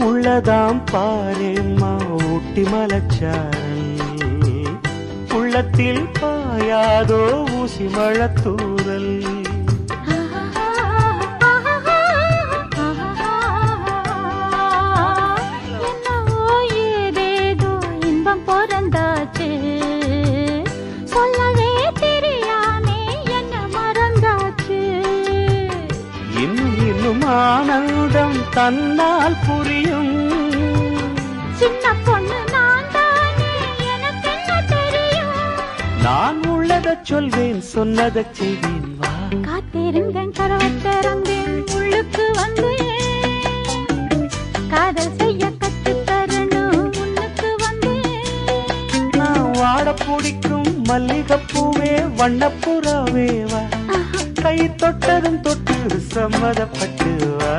உள்ளதாம் பாரேம்மா ஊட்டி மலச்சாரல், உள்ளத்தில் பாயாதோ ஊசி மழத்தூரல். இன்னும் ஆனந்தம் தன்னால் புரியும். சின்ன பொண்ணு நான் தானே, எனக்கு என்ன தெரியும்? நான் உள்ளதை சொல்வேன், சொன்னதை செய்வேன். வா காத்திருந்தேன், கரவத்திறந்தேன், உள்ளுக்கு வந்தேன். காதல் செய்ய கத்து தரணும், உள்ளுக்கு வந்தேன். நான் வாட பிடிக்கும் மல்லிகைப்பூவே வண்ணப்புறாவே வா, கை தொட்டதும் தொட்டு சம்மதப்பட்டு வா.